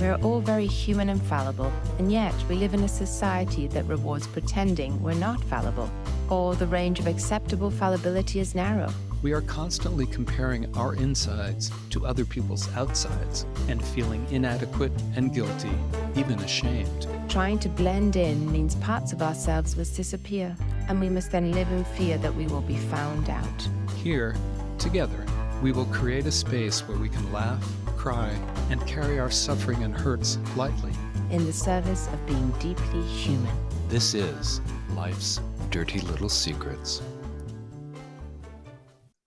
We're all very human and fallible, and yet we live in a society that rewards pretending we're not fallible, or the range of acceptable fallibility is narrow. We are constantly comparing our insides to other people's outsides and feeling inadequate and guilty, even ashamed. Trying to blend in means parts of ourselves must disappear, and we must then live in fear that we will be found out. Here, together, we will create a space where we can laugh, cry, and carry our suffering and hurts lightly. In the service of being deeply human. This is Life's Dirty Little Secrets.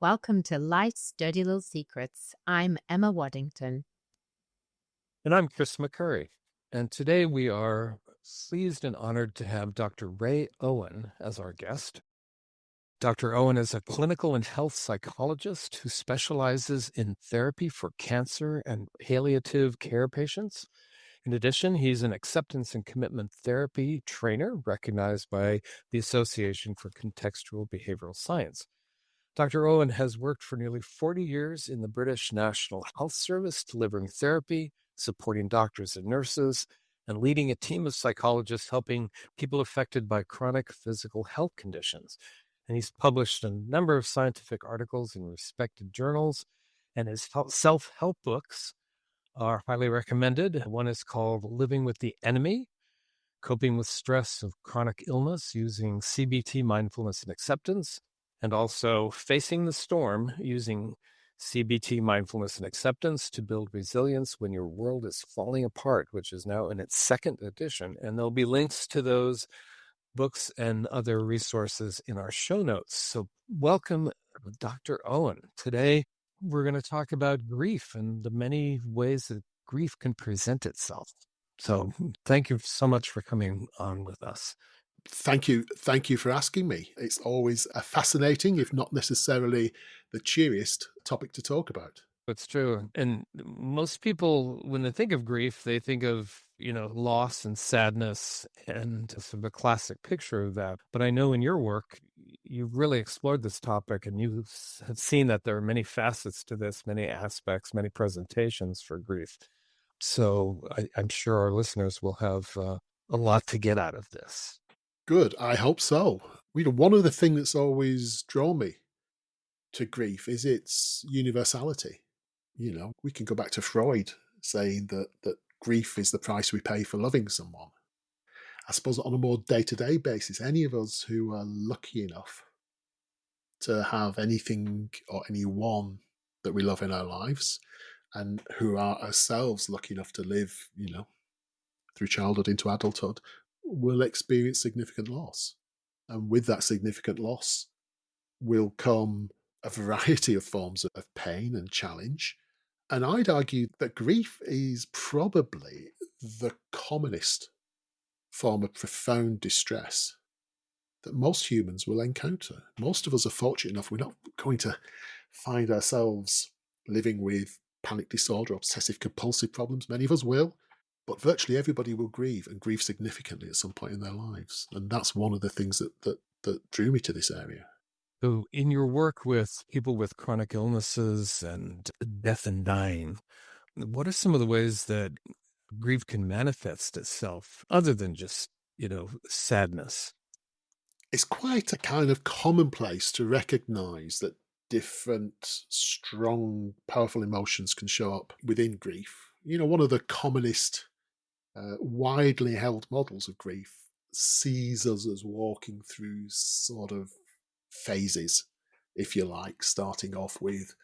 Welcome to Life's Dirty Little Secrets. I'm Emma Waddington. And I'm Chris McCurry. And today we are pleased and honored to have Dr. Ray Owen as our guest. Dr. Owen is a clinical and health psychologist who specializes in therapy for cancer and palliative care patients. In addition, he's an acceptance and commitment therapy trainer recognized by the Association for Contextual Behavioral Science. Dr. Owen has worked for nearly 40 years in the British National Health Service, delivering therapy, supporting doctors and nurses, and leading a team of psychologists helping people affected by chronic physical health conditions. And he's published a number of scientific articles in respected journals, and his self-help books are highly recommended. One is called Living with the Enemy, Coping with Stress of Chronic Illness Using CBT, Mindfulness, and Acceptance, and also Facing the Storm, Using CBT, Mindfulness, and Acceptance to Build Resilience When Your World is Falling Apart, which is now in its second edition. And there'll be links to those books and other resources in our show notes. So welcome, Dr. Owen. Today, we're going to talk about grief and the many ways that grief can present itself. So thank you so much for coming on with us. Thank you. Thank you for asking me. It's always a fascinating, if not necessarily the cheeriest topic to talk about. It's true. And most people, when they think of grief, they think of, loss and sadness and sort of a classic picture of that. But I know in your work, you've really explored this topic and you have seen that there are many facets to this, many aspects, many presentations for grief. So I'm sure our listeners will have a lot to get out of this. Good. I hope so. One of the things that's always drawn me to grief is its universality. We can go back to Freud saying that grief is the price we pay for loving someone. I suppose on a more day-to-day basis, any of us who are lucky enough to have anything or anyone that we love in our lives and who are ourselves lucky enough to live, through childhood into adulthood, will experience significant loss. And with that significant loss will come a variety of forms of pain and challenge. And I'd argue that grief is probably the commonest form of profound distress that most humans will encounter. Most of us are fortunate enough, we're not going to find ourselves living with panic disorder, obsessive compulsive problems. Many of us will, but virtually everybody will grieve and grieve significantly at some point in their lives. And that's one of the things that drew me to this area. So in your work with people with chronic illnesses and death and dying, what are some of the ways that grief can manifest itself other than just, sadness? It's quite a kind of commonplace to recognize that different strong, powerful emotions can show up within grief. One of the commonest, widely held models of grief sees us as walking through sort of phases, if you like, starting off with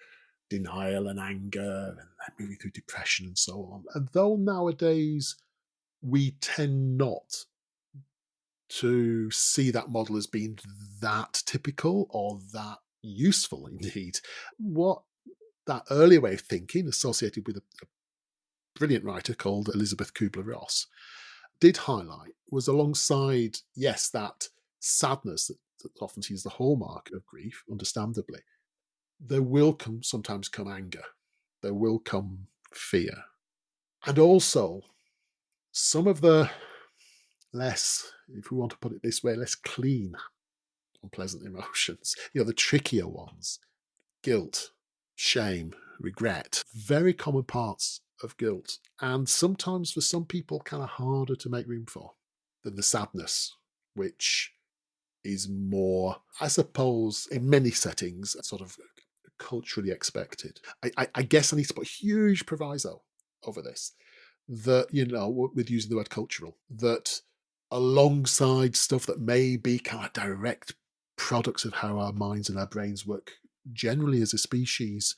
denial and anger and then moving through depression and so on. And though nowadays we tend not to see that model as being that typical or that useful indeed, what that earlier way of thinking, associated with a brilliant writer called Elizabeth Kubler-Ross, did highlight was alongside, yes, that sadness that often sees the hallmark of grief, understandably, there will sometimes come anger, there will come fear, and also some of the less, if we want to put it this way, less clean, unpleasant emotions, the trickier ones, guilt, shame, regret, very common parts of guilt. And sometimes for some people, kind of harder to make room for than the sadness, which is more, I suppose, in many settings, sort of culturally expected. I guess I need to put a huge proviso over this, that, with using the word cultural, that alongside stuff that may be kind of direct products of how our minds and our brains work generally as a species,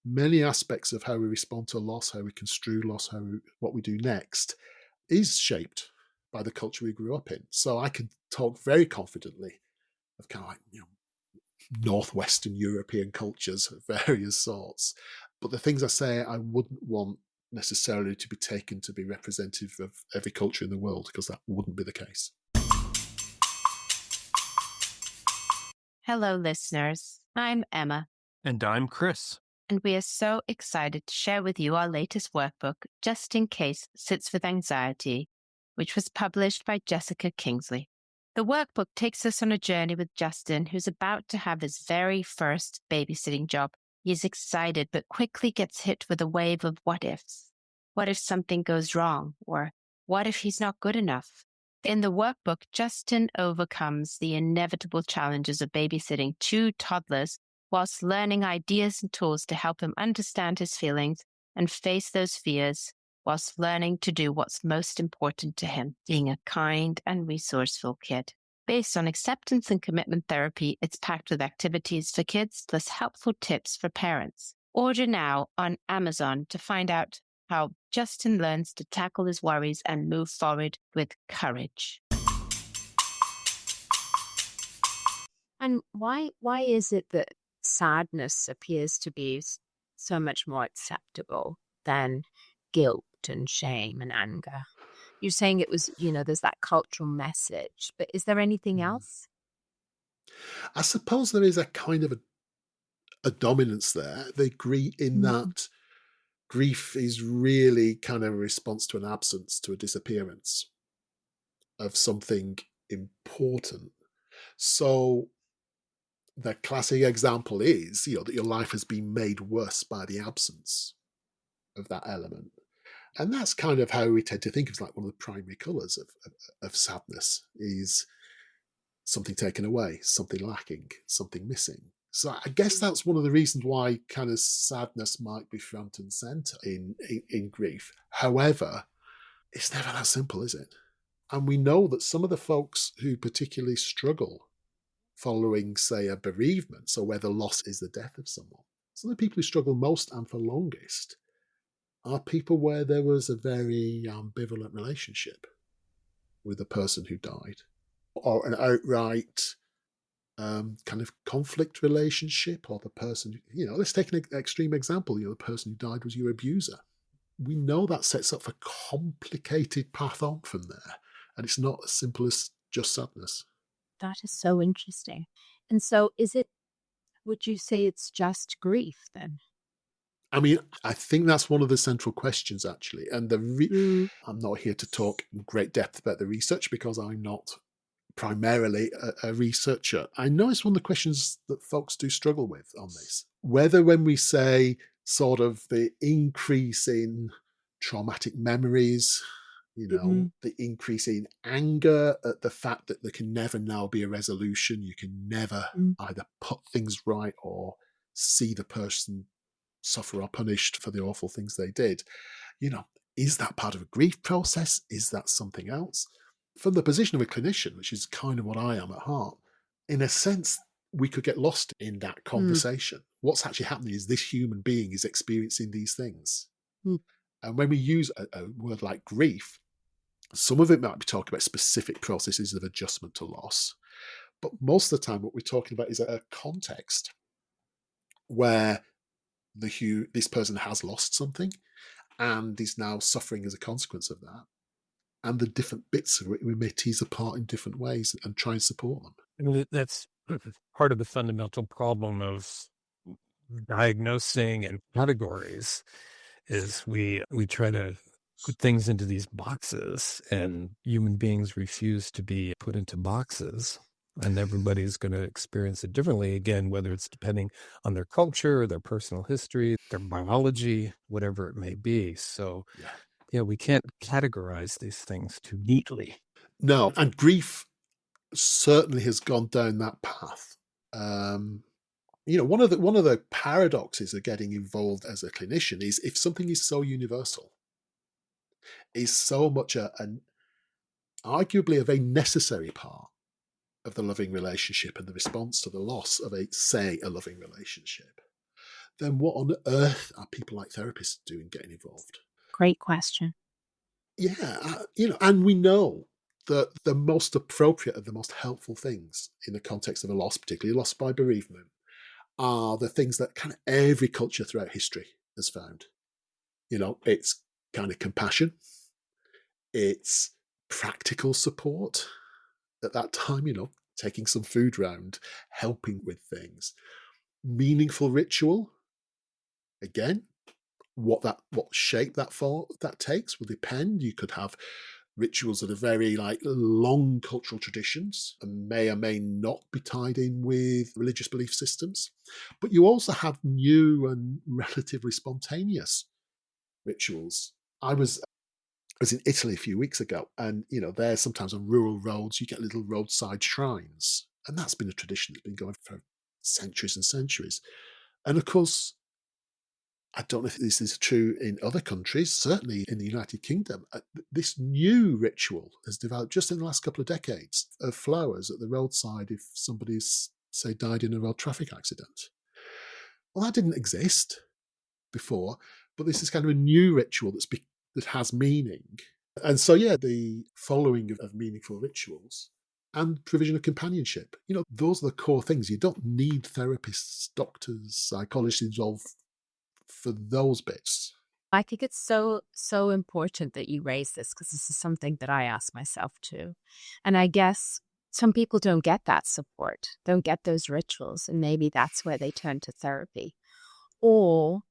many aspects of how we respond to loss, how we construe loss, what we do next, is shaped by the culture we grew up in. So I can talk very confidently of kind of like, Northwestern European cultures of various sorts. But the things I say, I wouldn't want necessarily to be taken to be representative of every culture in the world, because that wouldn't be the case. Hello, listeners. I'm Emma, And I'm Chris. and we are so excited to share with you our latest workbook, Just in Case Sits with Anxiety, which was published by Jessica Kingsley. The workbook takes us on a journey with Justin, who's about to have his very first babysitting job. He is excited, but quickly gets hit with a wave of what ifs. What if something goes wrong? Or what if he's not good enough? In the workbook, Justin overcomes the inevitable challenges of babysitting 2 toddlers whilst learning ideas and tools to help him understand his feelings and face those fears, whilst learning to do what's most important to him, being a kind and resourceful kid. Based on acceptance and commitment therapy, it's packed with activities for kids plus helpful tips for parents. Order now on Amazon to find out how Justin learns to tackle his worries and move forward with courage. And why is it that sadness appears to be so much more acceptable than guilt and shame and anger? You're saying it was, there's that cultural message, but is there anything else? I suppose there is a kind of a dominance there. They agree in that grief is really kind of a response to an absence, to a disappearance of something important. So the classic example is, that your life has been made worse by the absence of that element. And that's kind of how we tend to think of, like, one of the primary colours of sadness is something taken away, something lacking, something missing. So I guess that's one of the reasons why kind of sadness might be front and centre in grief. However, it's never that simple, is it? And we know that some of the folks who particularly struggle following, say, a bereavement, so where the loss is the death of someone, some of the people who struggle most and for longest are people where there was a very ambivalent relationship with the person who died, or an outright kind of conflict relationship, or the person, let's take an extreme example, the person who died was your abuser. We know that sets up a complicated path on from there, and it's not as simple as just sadness. That is so interesting. And so would you say it's just grief then? I mean, I think that's one of the central questions, actually. And I'm not here to talk in great depth about the research because I'm not primarily a researcher. I know it's one of the questions that folks do struggle with on this. Whether when we say sort of the increase in traumatic memories, the increase in anger at the fact that there can never now be a resolution, you can never either put things right or see the person suffer or punished for the awful things they did. Is that part of a grief process? Is that something else? From the position of a clinician, which is kind of what I am at heart, in a sense, we could get lost in that conversation. What's actually happening is this human being is experiencing these things. And when we use a word like grief, some of it might be talking about specific processes of adjustment to loss. But most of the time, what we're talking about is a context where this person has lost something and is now suffering as a consequence of that. And the different bits of it we may tease apart in different ways and try and support them. And that's part of the fundamental problem of diagnosing and categories is we try to put things into these boxes, and human beings refuse to be put into boxes. And everybody's going to experience it differently, again, whether it's depending on their culture, their personal history, their biology, whatever it may be. So, Yeah. we can't categorize these things too neatly. No, and grief certainly has gone down that path. One of the paradoxes of getting involved as a clinician is if something is so universal, is so much an arguably a very necessary part of the loving relationship and the response to the loss of a loving relationship, then what on earth are people like therapists doing getting involved? Great question. Yeah, and we know that the most appropriate and the most helpful things in the context of a loss, particularly loss by bereavement, are the things that kind of every culture throughout history has found. It's kind of compassion, it's practical support at that time, taking some food round, helping with things, meaningful ritual. Again, what shape that takes will depend. You could have rituals that are very long cultural traditions and may or may not be tied in with religious belief systems. But you also have new and relatively spontaneous rituals. I was in Italy a few weeks ago, and there sometimes on rural roads you get little roadside shrines, and that's been a tradition that's been going for centuries and centuries. And of course, I don't know if this is true in other countries, certainly in the United Kingdom, this new ritual has developed just in the last couple of decades of flowers at the roadside if somebody's, say, died in a road traffic accident. Well, that didn't exist before, but this is kind of a new ritual that has meaning. And so, the following of meaningful rituals and provision of companionship, those are the core things. You don't need therapists, doctors, psychologists involved for those bits. I think it's so important that you raise this, because this is something that I ask myself too. And I guess some people don't get that support, don't get those rituals, and maybe that's where they turn to therapy. Or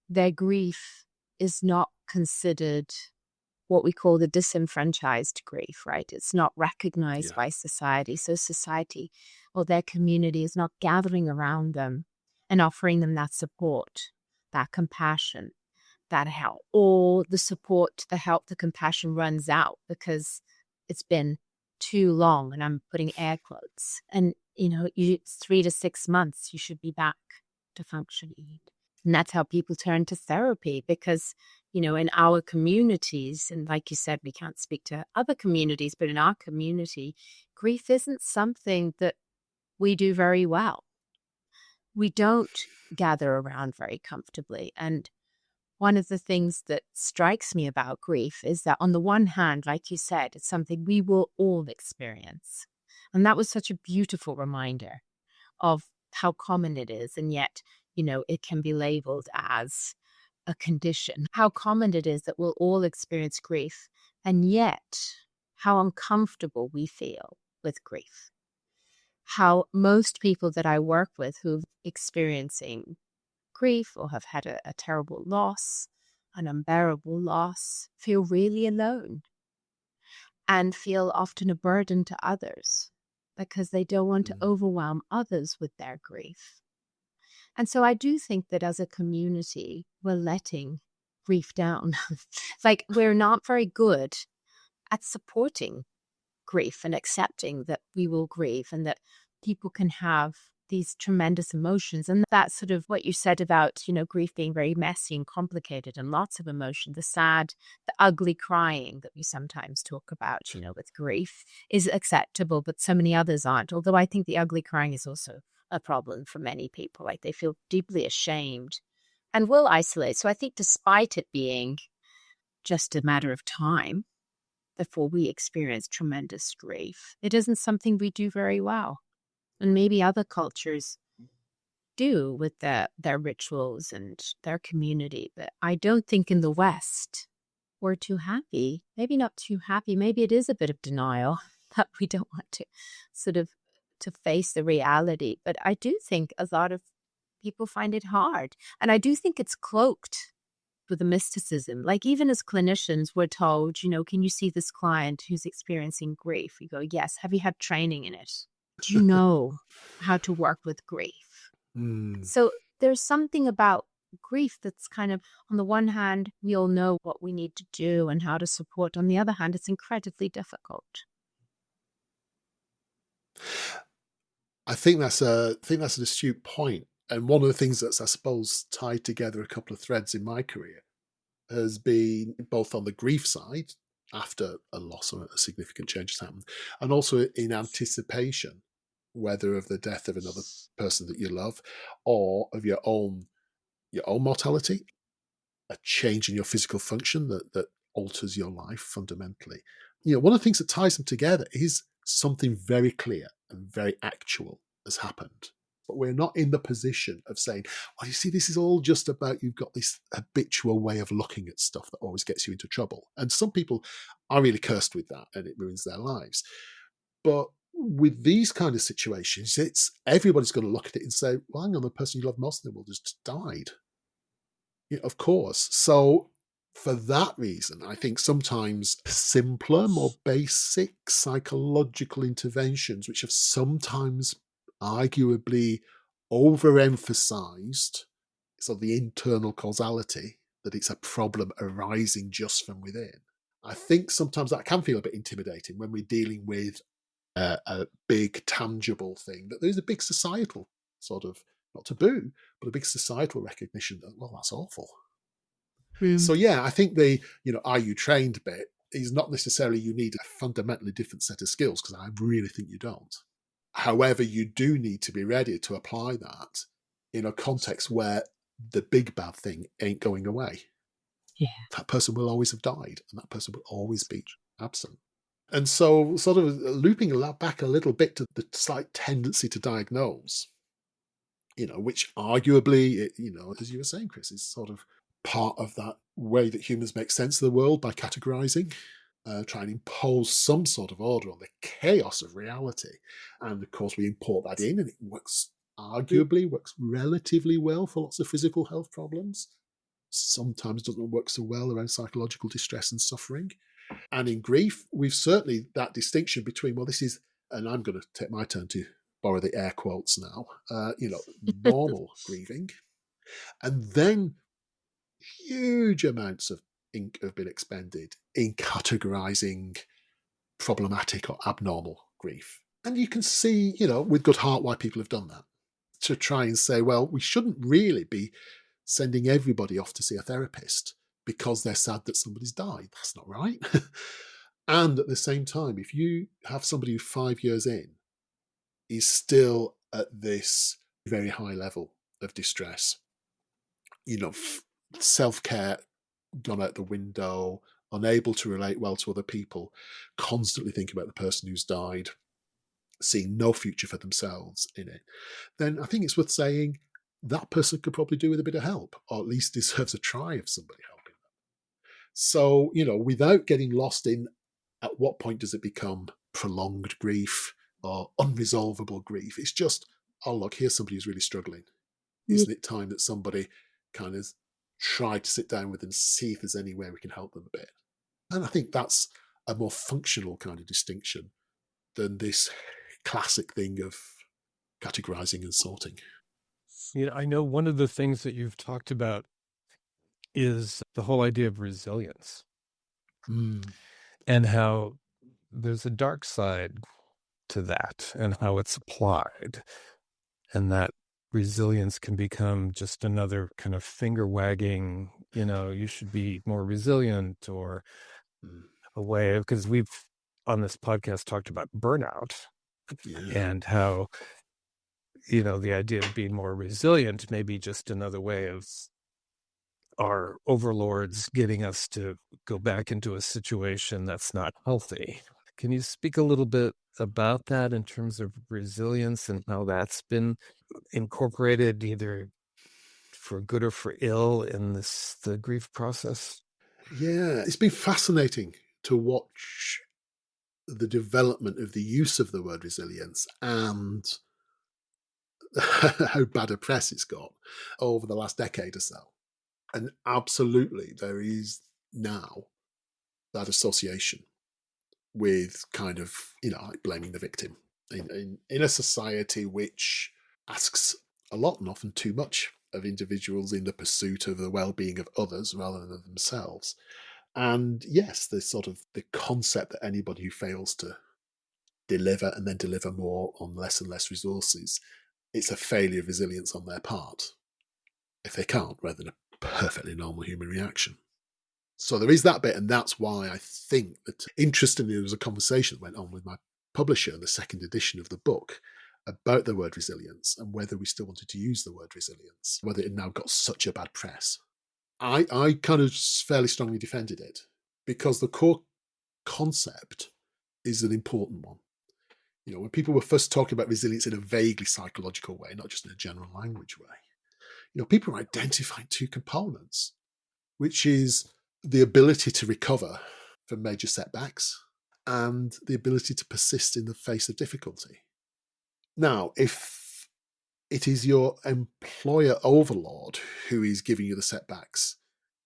their grief is not considered what we call the disenfranchised grief, right? It's not recognized by society. So society or their community is not gathering around them and offering them that support, that compassion, that help. Or the support, the help, the compassion runs out because it's been too long, and I'm putting air quotes. And, it's 3 to 6 months, you should be back to functioning. And that's how people turn to therapy, because, in our communities, and like you said, we can't speak to other communities, but in our community, grief isn't something that we do very well. We don't gather around very comfortably. And one of the things that strikes me about grief is that on the one hand, like you said, it's something we will all experience. And that was such a beautiful reminder of how common it is. And yet, it can be labeled as a condition. How common it is that we'll all experience grief, and yet how uncomfortable we feel with grief. How most people that I work with who've experiencing grief or have had a terrible loss, an unbearable loss, feel really alone and feel often a burden to others because they don't want to overwhelm others with their grief. And so I do think that as a community, we're letting grief down. We're not very good at supporting grief and accepting that we will grieve and that people can have these tremendous emotions. And that's sort of what you said about, grief being very messy and complicated and lots of emotion. The sad, the ugly crying that we sometimes talk about, with grief is acceptable, but so many others aren't. Although I think the ugly crying is also a problem for many people. They feel deeply ashamed and will isolate. So I think despite it being just a matter of time before we experience tremendous grief, it isn't something we do very well. And maybe other cultures do with their rituals and their community. But I don't think in the West we're too happy. Maybe not too happy. Maybe it is a bit of denial that we don't want to sort of to face the reality. But I do think a lot of people find it hard. And I do think it's cloaked with the mysticism. Even as clinicians, we're told, can you see this client who's experiencing grief? We go, yes. Have you had training in it? do you know how to work with grief? Mm. So there's something about grief that's kind of, on the one hand, we all know what we need to do and how to support. On the other hand, it's incredibly difficult. I think that's an astute point. And one of the things that's, I suppose, tied together a couple of threads in my career has been both on the grief side, after a loss or a significant change has happened, and also in anticipation, whether of the death of another person that you love or of your own mortality, a change in your physical function that alters your life fundamentally. One of the things that ties them together is something very clear and very actual has happened. But we're not in the position of saying, well, you see, this is all just about you've got this habitual way of looking at stuff that always gets you into trouble. And some people are really cursed with that and it ruins their lives. But with these kind of situations, it's everybody's going to look at it and say, well, hang on, the person you love most in the world has just died. Of course. So for that reason, I think sometimes simpler, more basic psychological interventions, which have sometimes arguably overemphasized sort of the internal causality, that it's a problem arising just from within. I think sometimes that can feel a bit intimidating when we're dealing with a big tangible thing, that there's a big societal sort of, not taboo, but a big societal recognition that, well, that's awful. So yeah, I think the, are you trained bit is not necessarily you need a fundamentally different set of skills, because I really think you don't. However, you do need to be ready to apply that in a context where the big bad thing ain't going away. Yeah. That person will always have died and that person will always be absent. And so sort of looping back a little bit to the slight tendency to diagnose, which arguably, as you were saying, Chris, is sort of part of that way that humans make sense of the world by categorizing, try and impose some sort of order on the chaos of reality. And of course, we import that in, and it works relatively well for lots of physical health problems. Sometimes doesn't work so well around psychological distress and suffering. And in grief, we've certainly that distinction between, well, this is, and I'm going to take my turn to borrow the air quotes now, normal grieving. And then huge amounts of ink have been expended in categorizing problematic or abnormal grief. And you can see, with good heart why people have done that, to try and say, well, we shouldn't really be sending everybody off to see a therapist because they're sad that somebody's died. That's not right. And at the same time, if you have somebody who 5 years in is still at this very high level of distress, self-care gone out the window, unable to relate well to other people, constantly thinking about the person who's died, seeing no future for themselves in it, then I think it's worth saying that person could probably do with a bit of help, or at least deserves a try of somebody helping them. So, without getting lost in at what point does it become prolonged grief or unresolvable grief, it's just, oh, look, here's somebody who's really struggling. Isn't it time that somebody kind of try to sit down with and see if there's any way we can help them a bit? And I think that's a more functional kind of distinction than this classic thing of categorizing and sorting. I know one of the things that you've talked about is the whole idea of resilience, and how there's a dark side to that and how it's applied, and that resilience can become just another kind of finger wagging, you should be more resilient, or a way of, because we've on this podcast talked about burnout, and how, the idea of being more resilient may be just another way of our overlords getting us to go back into a situation that's not healthy. Can you speak a little bit about that in terms of resilience and how that's been incorporated either for good or for ill in the grief process? Yeah, it's been fascinating to watch the development of the use of the word resilience and how bad a press it's got over the last decade or so. And absolutely, there is now that association with kind of, like blaming the victim. in a society which asks a lot and often too much of individuals in the pursuit of the well-being of others rather than of themselves. And yes, there's sort of the concept that anybody who fails to deliver and then deliver more on less and less resources, it's a failure of resilience on their part if they can't, rather than a perfectly normal human reaction. So there is that bit, and that's why I think that, interestingly, there was a conversation that went on with my publisher in the second edition of the book about the word resilience and whether we still wanted to use the word resilience, whether it had now got such a bad press. I kind of fairly strongly defended it because the core concept is an important one. You know, when people were first talking about resilience in a vaguely psychological way, not just in a general language way, you know, people are identifying two components, which is the ability to recover from major setbacks and the ability to persist in the face of difficulty. Now, if it is your employer overlord who is giving you the setbacks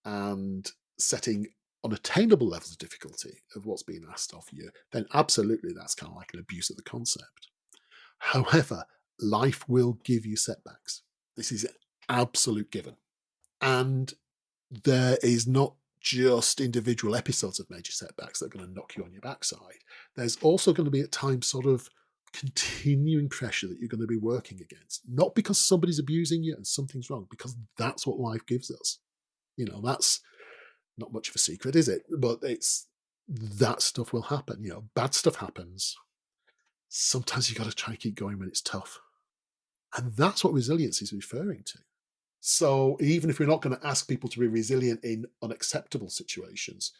and setting unattainable levels of difficulty of what's being asked of you, then absolutely that's kind of like an abuse of the concept. However, life will give you setbacks. This is an absolute given. And there is not just individual episodes of major setbacks that are going to knock you on your backside. There's also going to be at times sort of continuing pressure that you're going to be working against. Not because somebody's abusing you and something's wrong, because that's what life gives us. You know, that's not much of a secret, is it? But it's that stuff will happen. You know, bad stuff happens. Sometimes you got to try and keep going when it's tough. And that's what resilience is referring to. So even if we're not going to ask people to be resilient in unacceptable situations,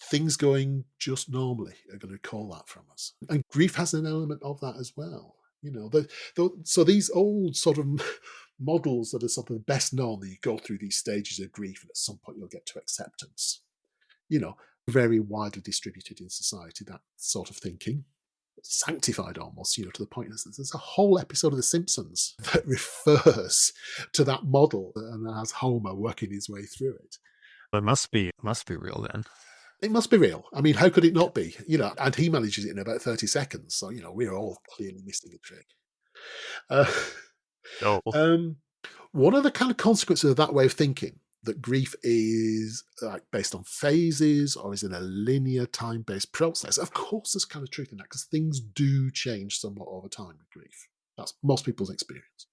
things going just normally are going to call that from us. And grief has an element of that as well. You know, so these old sort of models that are sort of best known, that you go through these stages of grief and at some point you'll get to acceptance. You know, very widely distributed in society, that sort of thinking. Sanctified almost, you know, to the point that there's a whole episode of The Simpsons that refers to that model and has Homer working his way through it. It must be real then. It must be real. I mean, how could it not be? You know, and he manages it in about 30 seconds. So, you know, we're all clearly missing a trick. One of the kind of consequences of that way of thinking, that grief is like based on phases or is in a linear time-based process. Of course, there's kind of truth in that because things do change somewhat over time with grief. That's most people's experience.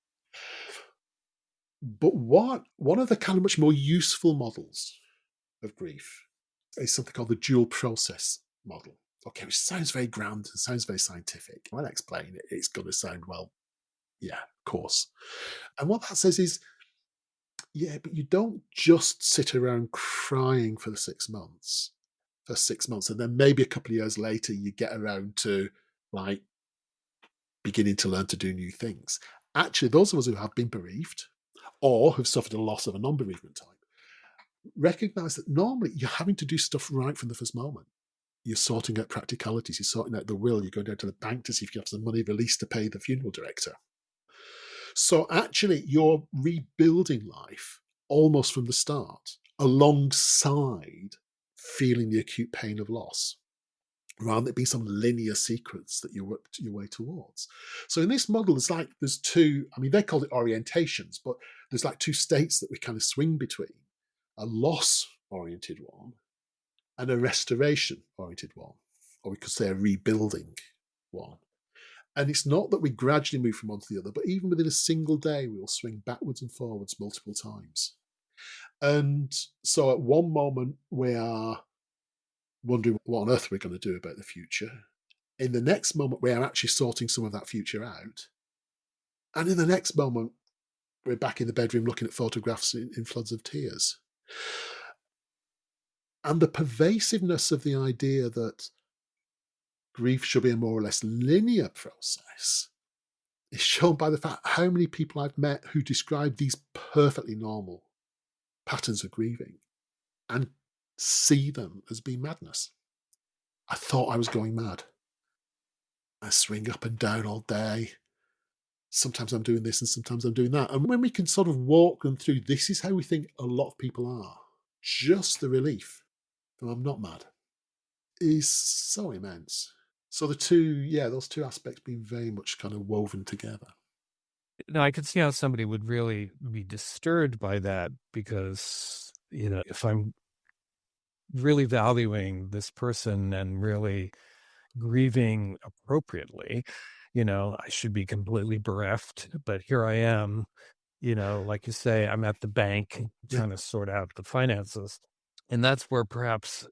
But one of the kind of much more useful models of grief is something called the dual process model. Okay, which sounds very grand and sounds very scientific. When I explain it, it's going to sound, well, yeah, of course. And what that says is, yeah, but you don't just sit around crying for the 6 months, and then maybe a couple of years later you get around to like beginning to learn to do new things. Actually, those of us who have been bereaved or have suffered a loss of a non-bereavement type recognize that normally you're having to do stuff right from the first moment. You're sorting out practicalities, you're sorting out the will, you're going down to the bank to see if you have some money released to pay the funeral director. So actually, you're rebuilding life almost from the start, alongside feeling the acute pain of loss, rather than it being some linear sequence that you work your way towards. So in this model, there's two, I mean, they call it orientations, but there's like two states that we kind of swing between: a loss-oriented one and a restoration-oriented one, or we could say a rebuilding one. And it's not that we gradually move from one to the other, but even within a single day, we will swing backwards and forwards multiple times. And so at one moment, we are wondering what on earth we're going to do about the future. In the next moment, we are actually sorting some of that future out. And in the next moment, we're back in the bedroom looking at photographs in floods of tears. And the pervasiveness of the idea that grief should be a more or less linear process is shown by the fact how many people I've met who describe these perfectly normal patterns of grieving and see them as being madness. I thought I was going mad. I swing up and down all day. Sometimes I'm doing this and sometimes I'm doing that. And when we can sort of walk them through, this is how we think a lot of people are. Just the relief from I'm not mad is so immense. So those two aspects being very much kind of woven together. Now, I could see how somebody would really be disturbed by that because, if I'm really valuing this person and really grieving appropriately, I should be completely bereft. But here I am, like you say, I'm at the bank Yeah. trying to sort out the finances. And that's where perhaps,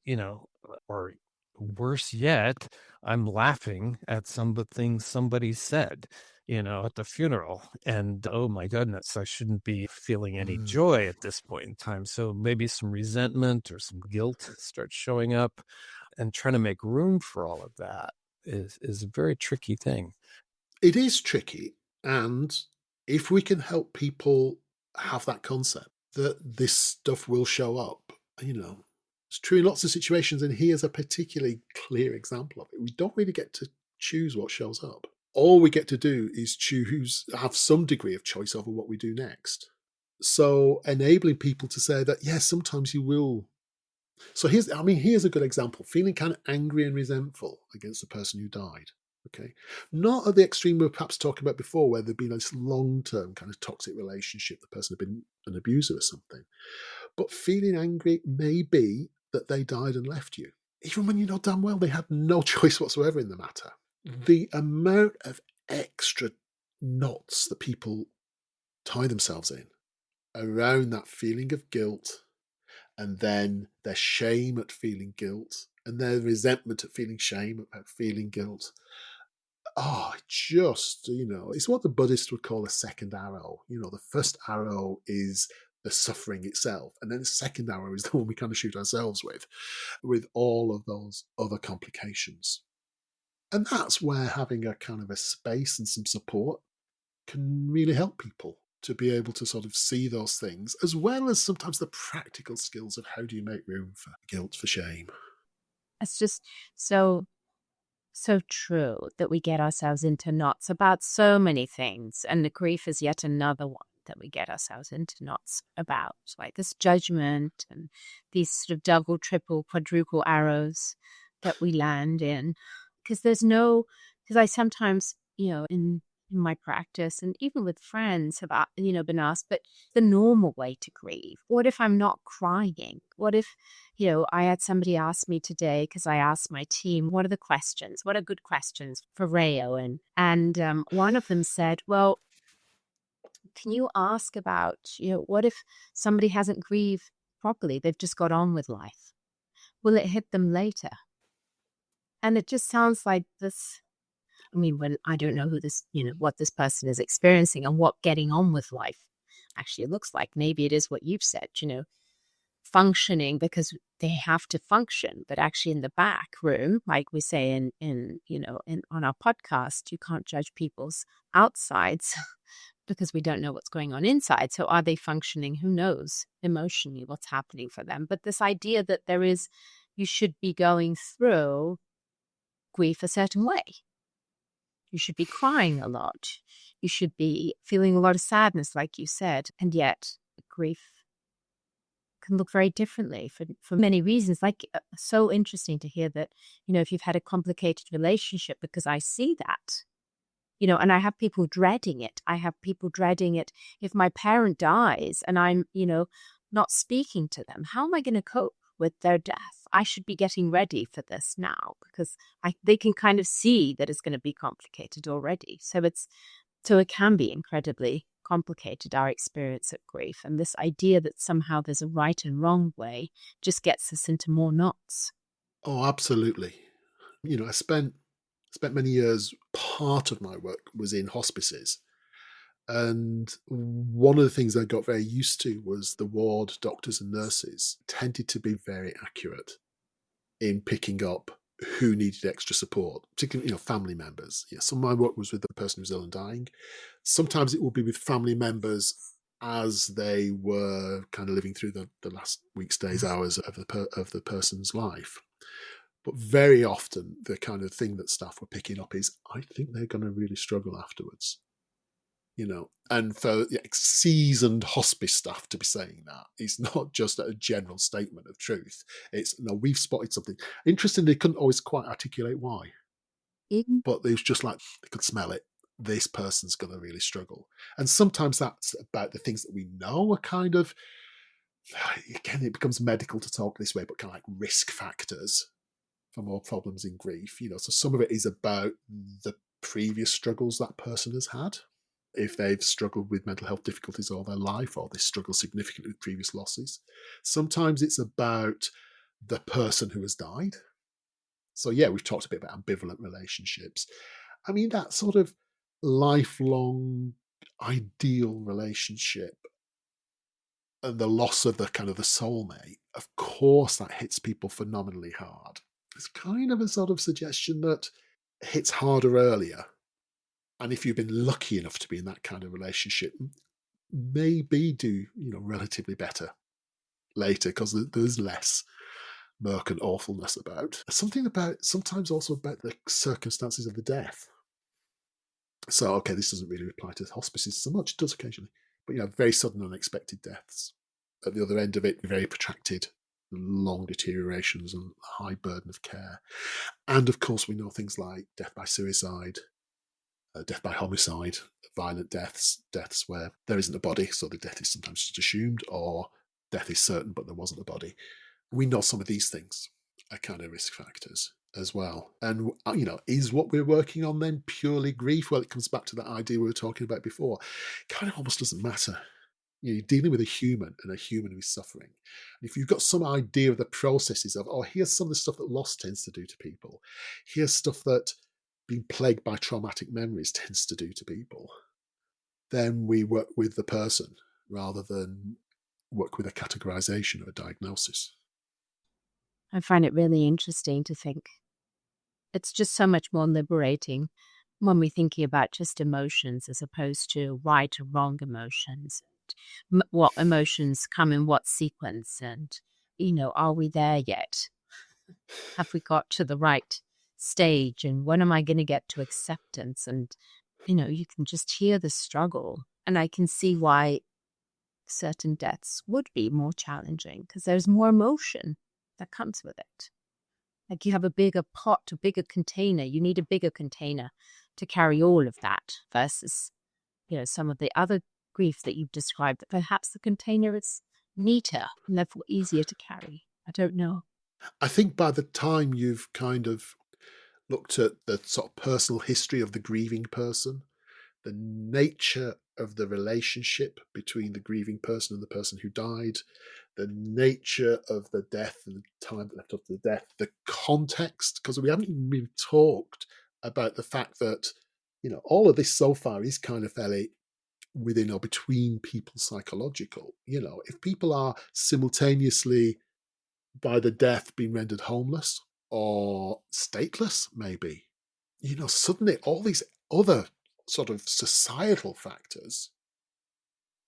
or worse yet, I'm laughing at some of the things somebody said, at the funeral. And oh my goodness, I shouldn't be feeling any Mm. joy at this point in time. So maybe some resentment or some guilt starts showing up, and trying to make room for all of that is a very tricky thing. It is tricky. And if we can help people have that concept that this stuff will show up, it's true in lots of situations. And here's a particularly clear example of it. We don't really get to choose what shows up. All we get to do is have some degree of choice over what we do next. So enabling people to say that, yes, sometimes you will. So here's a good example. Feeling kind of angry and resentful against the person who died. Okay. Not at the extreme we were perhaps talking about before, where there'd been this long-term kind of toxic relationship, the person had been an abuser or something. But feeling angry may be that they died and left you. Even when you know damn well they had no choice whatsoever in the matter. The amount of extra knots that people tie themselves in around that feeling of guilt, and then their shame at feeling guilt, and their resentment at feeling shame at feeling guilt. It's what the Buddhists would call a second arrow. The first arrow is the suffering itself, and then the second arrow is the one we kind of shoot ourselves with all of those other complications. And that's where having a kind of a space and some support can really help people to be able to sort of see those things, as well as sometimes the practical skills of how do you make room for guilt, for shame. It's just so true that we get ourselves into knots about so many things. And the grief is yet another one that we get ourselves into knots about, like this judgment and these sort of double, triple, quadruple arrows that we land in. Because I sometimes, in my practice and even with friends have, been asked, but the normal way to grieve, what if I'm not crying? What if, I had somebody ask me today, because I asked my team, what are good questions for Ray Owen? And one of them said, well, can you ask about, what if somebody hasn't grieved properly? They've just got on with life. Will it hit them later? And it just sounds like this. I mean, when I don't know what this person is experiencing and what getting on with life actually looks like. Maybe it is what you've said, functioning because they have to function, but actually in the back room, like we say in on our podcast, you can't judge people's outsides because we don't know what's going on inside. So are they functioning? Who knows emotionally what's happening for them? But this idea that you should be going through grief a certain way. You should be crying a lot. You should be feeling a lot of sadness, like you said. And yet grief can look very differently for many reasons. Like, so interesting to hear that, if you've had a complicated relationship, because I see that, and I have people dreading it. I have people dreading it. If my parent dies and I'm, not speaking to them, how am I going to cope with their death? I should be getting ready for this now, because they can kind of see that it's going to be complicated already. So it can be incredibly complicated, our experience of grief. And this idea that somehow there's a right and wrong way just gets us into more knots. Oh, absolutely. I spent many years, part of my work was in hospices. And one of the things I got very used to was the ward doctors and nurses tended to be very accurate in picking up who needed extra support, particularly, family members. Some of my work was with the person who's ill and dying. Sometimes it would be with family members as they were kind of living through the last weeks, days, hours of the person's life. But very often the kind of thing that staff were picking up is, I think they're going to really struggle afterwards. And for seasoned hospice staff to be saying that, it's not just a general statement of truth. It's, no, we've spotted something. Interestingly, they couldn't always quite articulate why. but it was just like they could smell it. This person's going to really struggle. And sometimes that's about the things that we know are kind of, again, it becomes medical to talk this way, but kind of like risk factors for more problems in grief. So some of it is about the previous struggles that person has had. If they've struggled with mental health difficulties all their life, or they struggle significantly with previous losses. Sometimes it's about the person who has died. So yeah, we've talked a bit about ambivalent relationships. I mean, that sort of lifelong ideal relationship and the loss of the kind of the soulmate, of course that hits people phenomenally hard. It's kind of a sort of suggestion that it hits harder earlier. And if you've been lucky enough to be in that kind of relationship, maybe do, relatively better later, because there's less murk and awfulness about. Sometimes also about the circumstances of the death. So, okay, this doesn't really apply to hospices so much. It does occasionally. But, very sudden, unexpected deaths. At the other end of it, very protracted, long deteriorations and high burden of care. And, of course, we know things like death by suicide, death by homicide, violent deaths where there isn't a body, so the death is sometimes just assumed, or death is certain, but there wasn't a body. We know some of these things are kind of risk factors as well. And, is what we're working on then purely grief? Well, it comes back to that idea we were talking about before. It kind of almost doesn't matter. You're dealing with a human and a human who's suffering. And if you've got some idea of the processes of, here's some of the stuff that loss tends to do to people. Here's stuff that being plagued by traumatic memories tends to do to people. Then we work with the person rather than work with a categorization of a diagnosis. I find it really interesting to think. It's just so much more liberating when we're thinking about just emotions as opposed to right or wrong emotions. And what emotions come in what sequence, and, are we there yet? Have we got to the right stage? And when am I going to get to acceptance? And, you can just hear the struggle. And I can see why certain deaths would be more challenging, because there's more emotion that comes with it. Like you have a bigger pot, a bigger container. You need a bigger container to carry all of that versus, some of the other grief that you've described, that perhaps the container is neater and therefore easier to carry. I don't know. I think by the time you've kind of looked at the sort of personal history of the grieving person, the nature of the relationship between the grieving person and the person who died, the nature of the death and the time left up to the death, the context, because we haven't even really talked about the fact that, all of this so far is kind of fairly within or between people psychological. If people are simultaneously by the death being rendered homeless or stateless, maybe, suddenly all these other sort of societal factors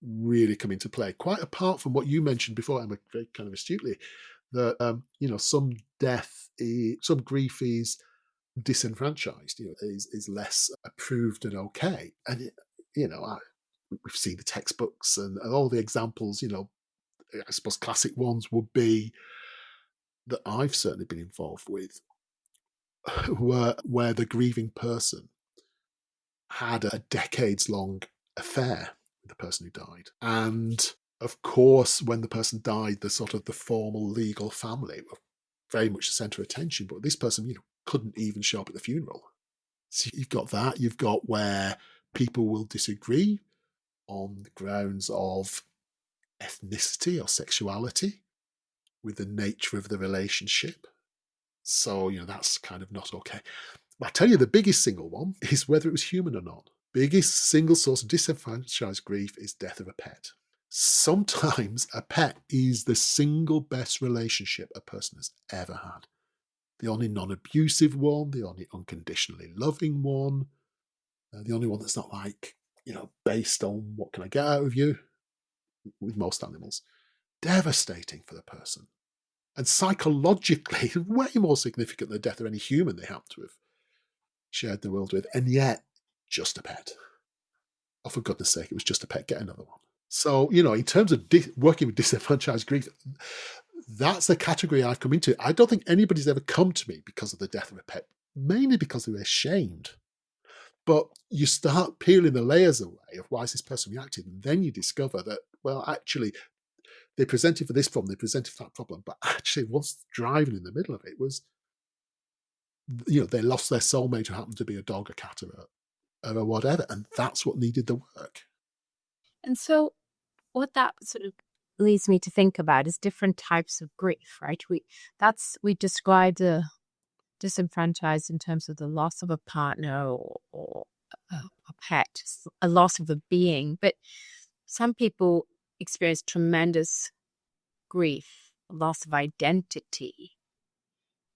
really come into play, quite apart from what you mentioned before, Emma, very kind of astutely, that some grief is disenfranchised, is less approved and okay. And we've seen the textbooks and all the examples. I suppose classic ones would be that I've certainly been involved with, where the grieving person had a decades-long affair with the person who died. And of course, when the person died, the sort of the formal legal family were very much the centre of attention. But this person, couldn't even show up at the funeral. So you've got that. You've got where people will disagree on the grounds of ethnicity or sexuality with the nature of the relationship. So, that's kind of not okay. I tell you, the biggest single one is whether it was human or not. Biggest single source of disenfranchised grief is death of a pet. Sometimes a pet is the single best relationship a person has ever had. The only non-abusive one, the only unconditionally loving one, the only one that's not like, based on what can I get out of you, with most animals. Devastating for the person. And psychologically, way more significant than the death of any human they happen to have shared the world with, and yet just a pet. Oh, for goodness sake, it was just a pet, get another one. So, in terms of working with disenfranchised grief, that's the category I've come into. I don't think anybody's ever come to me because of the death of a pet mainly because they were ashamed. But you start peeling the layers away of why is this person reacting, and then you discover that, well, actually, they presented for this problem, they presented for that problem, but actually what's driving in the middle of it was, they lost their soulmate who happened to be a dog, a cat, or a whatever, and that's what needed the work. And so what that sort of leads me to think about is different types of grief, right? We described the disenfranchised in terms of the loss of a partner or a pet, a loss of a being. But some people experience tremendous grief, loss of identity,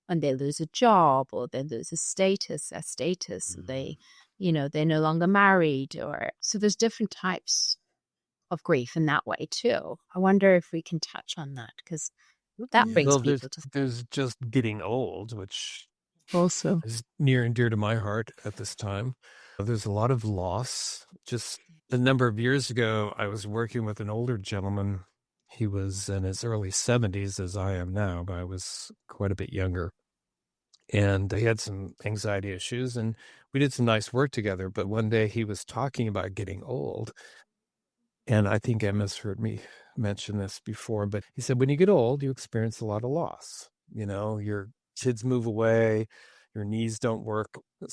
and they lose a job or they lose their status, they, they're no longer married, or so there's different types of grief in that way too. I wonder if we can touch on that, because that Yeah. brings Well, people to there's just getting old, which also. is near and dear to my heart at this time. There's a lot of loss. Just a number of years ago, I was working with an older gentleman. He was in his early 70s, as I am now, but I was quite a bit younger. And he had some anxiety issues, and we did some nice work together. But one day he was talking about getting old. And I think Emma's heard me mention this before, but he said, when you get old, you experience a lot of loss. Your kids move away, your knees don't work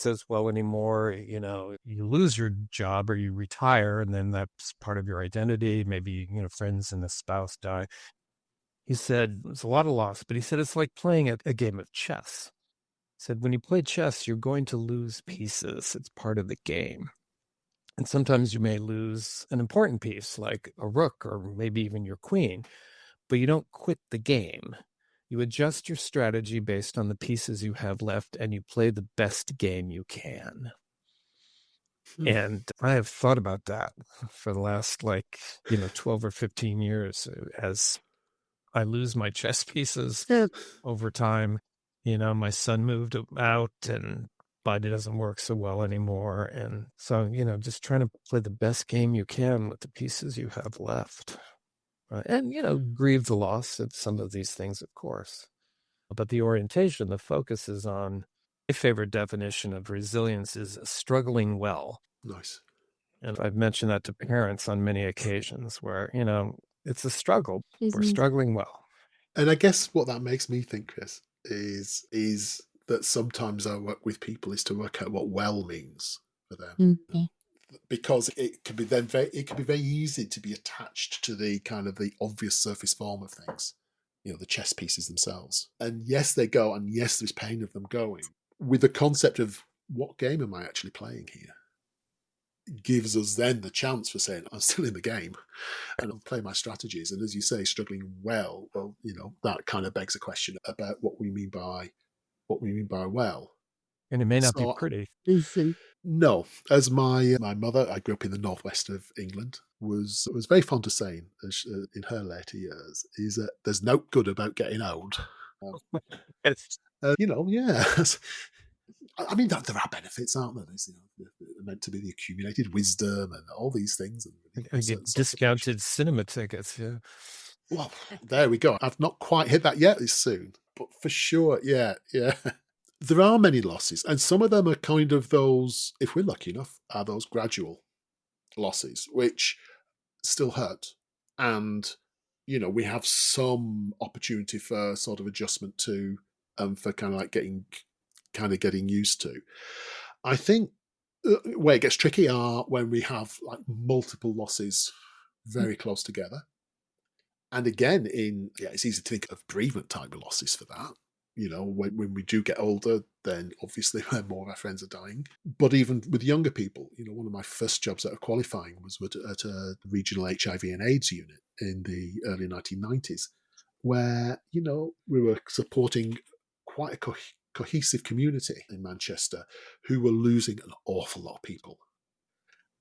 as well anymore. You lose your job or you retire, and then that's part of your identity. Maybe, friends and a spouse die. He said, it's a lot of loss, but he said, it's like playing a game of chess. He said, when you play chess, you're going to lose pieces. It's part of the game. And sometimes you may lose an important piece like a rook or maybe even your queen, but you don't quit the game. You adjust your strategy based on the pieces you have left, and you play the best game you can. And I have thought about that for the last 12 or 15 years as I lose my chess pieces over time. My son moved out and body doesn't work so well anymore. And so, just trying to play the best game you can with the pieces you have left. And, grieve the loss of some of these things, of course. But the orientation, the focus is on, my favorite definition of resilience is struggling well. Nice. And I've mentioned that to parents on many occasions where, it's a struggle. We're Mhm. struggling well. And I guess what that makes me think, Chris, is that sometimes our work with people is to work out what well means for them. Mhm. Because it can be very easy to be attached to the kind of the obvious surface form of things, the chess pieces themselves. And yes, they go, and yes, there's pain of them going. With the concept of what game am I actually playing here, gives us then the chance for saying, I'm still in the game and I'll play my strategies. And as you say, struggling well, that kind of begs a question about what we mean by well. And it may not be pretty. No, as my mother, I grew up in the northwest of England, was very fond of saying in her later years, is that there's no good about getting old. Yeah. I mean, there are benefits, aren't there? They're meant to be the accumulated wisdom and all these things. And I get discounted cinema tickets, yeah. Well, there we go. I've not quite hit that yet. It's soon, but for sure, yeah. There are many losses, and some of them are kind of those, if we're lucky enough, are those gradual losses, which still hurt. And, we have some opportunity for sort of adjustment to, for kind of like getting used to. I think where it gets tricky are when we have like multiple losses very close together. And again, it's easy to think of bereavement type of losses for that. When we do get older, then obviously more of our friends are dying. But even with younger people, one of my first jobs out of qualifying was at a regional HIV and AIDS unit in the early 1990s, where, we were supporting quite a cohesive community in Manchester who were losing an awful lot of people.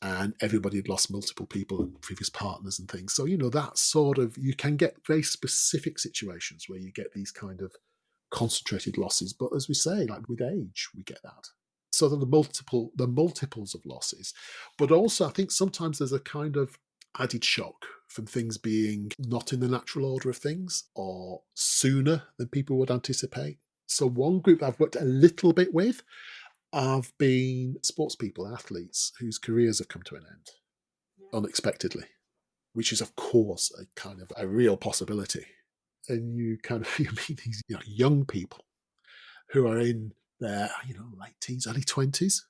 And everybody had lost multiple people and previous partners and things. So, that sort of, you can get very specific situations where you get these kind of concentrated losses. But as we say, like with age, we get that. So the multiples of losses. But also, I think sometimes there's a kind of added shock from things being not in the natural order of things or sooner than people would anticipate. So one group that I've worked a little bit with have been sports people, athletes whose careers have come to an end unexpectedly, which is, of course, a kind of a real possibility. And you meet these young people who are in their late teens, early 20s.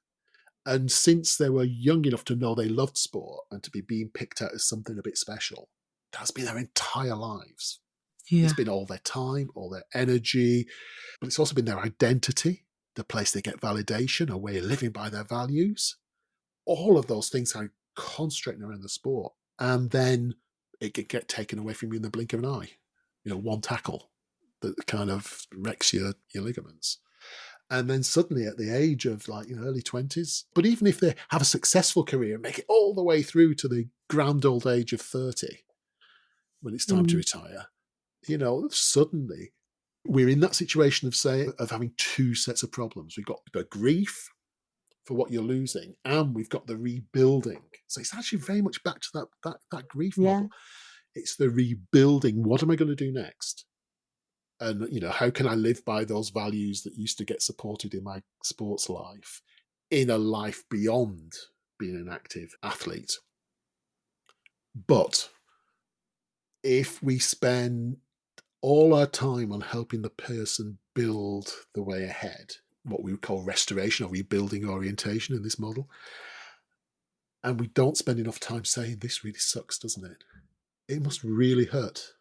And since they were young enough to know they loved sport and to be being picked out as something a bit special, that's been their entire lives. Yeah. It's been all their time, all their energy, but it's also been their identity, the place they get validation, a way of living by their values. All of those things are concentrating around the sport. And then it can get taken away from you in the blink of an eye. One tackle that kind of wrecks your ligaments. And then suddenly at the age of early 20s, but even if they have a successful career and make it all the way through to the grand old age of 30, when it's time to retire, suddenly we're in that situation of having two sets of problems. We've got the grief for what you're losing, and we've got the rebuilding. So it's actually very much back to that grief model. It's the rebuilding. What am I going to do next? And, how can I live by those values that used to get supported in my sports life in a life beyond being an active athlete? But if we spend all our time on helping the person build the way ahead, what we would call restoration or rebuilding orientation in this model, and we don't spend enough time saying, this really sucks, doesn't it? It must really hurt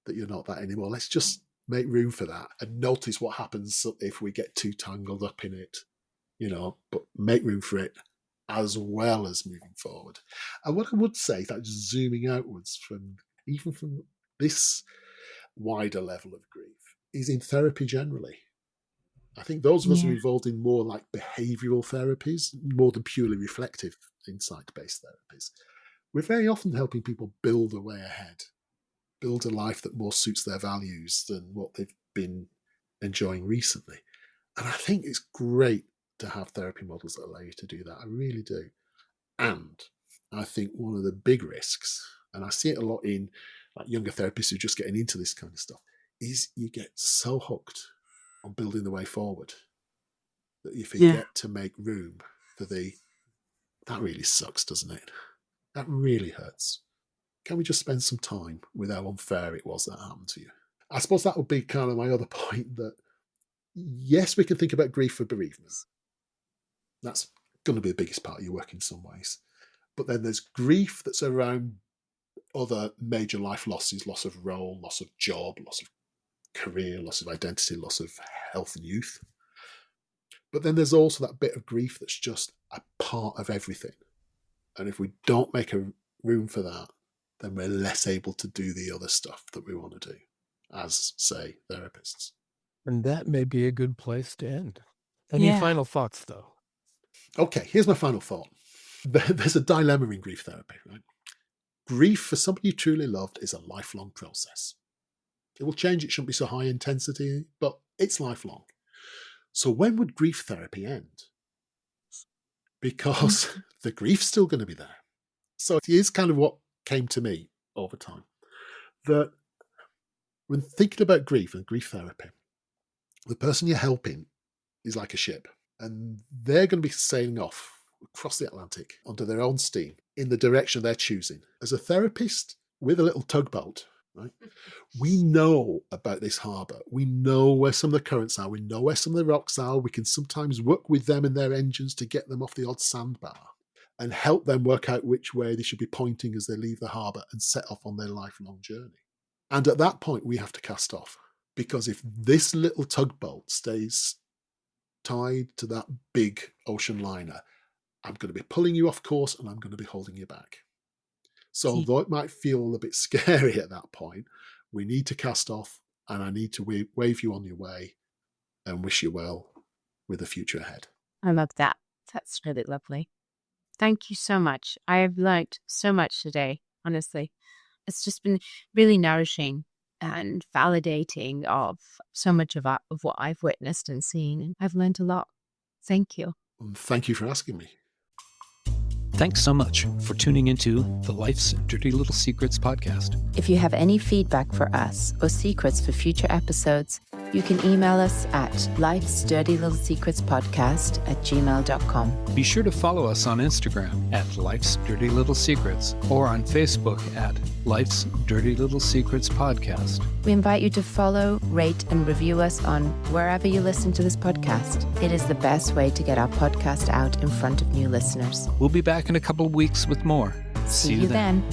that you're not that anymore. Let's just make room for that and notice what happens if we get too tangled up in it, but make room for it as well as moving forward. And what I would say is that zooming outwards from this wider level of grief is in therapy generally. I think those of us who are involved in more like behavioural therapies, more than purely reflective insight-based therapies, we're very often helping people build a way ahead, build a life that more suits their values than what they've been enjoying recently. And I think it's great to have therapy models that allow you to do that. I really do. And I think one of the big risks, and I see it a lot in younger therapists who are just getting into this kind of stuff, is you get so hooked on building the way forward that you forget to make room for that really sucks, doesn't it? That really hurts. Can we just spend some time with how unfair it was that happened to you? I suppose that would be kind of my other point, that yes, we can think about grief for bereavement. That's going to be the biggest part of your work in some ways. But then there's grief that's around other major life losses, loss of role, loss of job, loss of career, loss of identity, loss of health and youth. But then there's also that bit of grief that's just a part of everything. And if we don't make a room for that, then we're less able to do the other stuff that we want to do as, say, therapists. And that may be a good place to end. Any final thoughts, though? Okay, here's my final thought. There's a dilemma in grief therapy, right? Grief for somebody you truly loved is a lifelong process. It will change. It shouldn't be so high intensity, but it's lifelong. So when would grief therapy end? Because the grief's still going to be there. So it is kind of what came to me over time, that when thinking about grief and grief therapy, the person you're helping is like a ship, and they're going to be sailing off across the Atlantic under their own steam in the direction they're choosing. As a therapist with a little tugboat, right, we know about this harbour. We know where some of the currents are. We know where some of the rocks are. We can sometimes work with them and their engines to get them off the odd sandbar and help them work out which way they should be pointing as they leave the harbour and set off on their lifelong journey. And at that point, we have to cast off, because if this little tugboat stays tied to that big ocean liner, I'm going to be pulling you off course and I'm going to be holding you back. So although it might feel a bit scary at that point, we need to cast off, and I need to wave you on your way and wish you well with the future ahead. I love that. That's really lovely. Thank you so much. I have learned so much today, honestly. It's just been really nourishing and validating of so much of what I've witnessed and seen. And I've learned a lot. Thank you. Thank you for asking me. Thanks so much for tuning into the Life's Dirty Little Secrets podcast. If you have any feedback for us or secrets for future episodes, You can email us at lifesdirtylittlesecretspodcast@gmail.com. Be sure to follow us on Instagram at Life's Dirty Little Secrets or on Facebook at Life's Dirty Little Secrets Podcast. We invite you to follow, rate, and review us on wherever you listen to this podcast. It is the best way to get our podcast out in front of new listeners. We'll be back in a couple of weeks with more. See you then.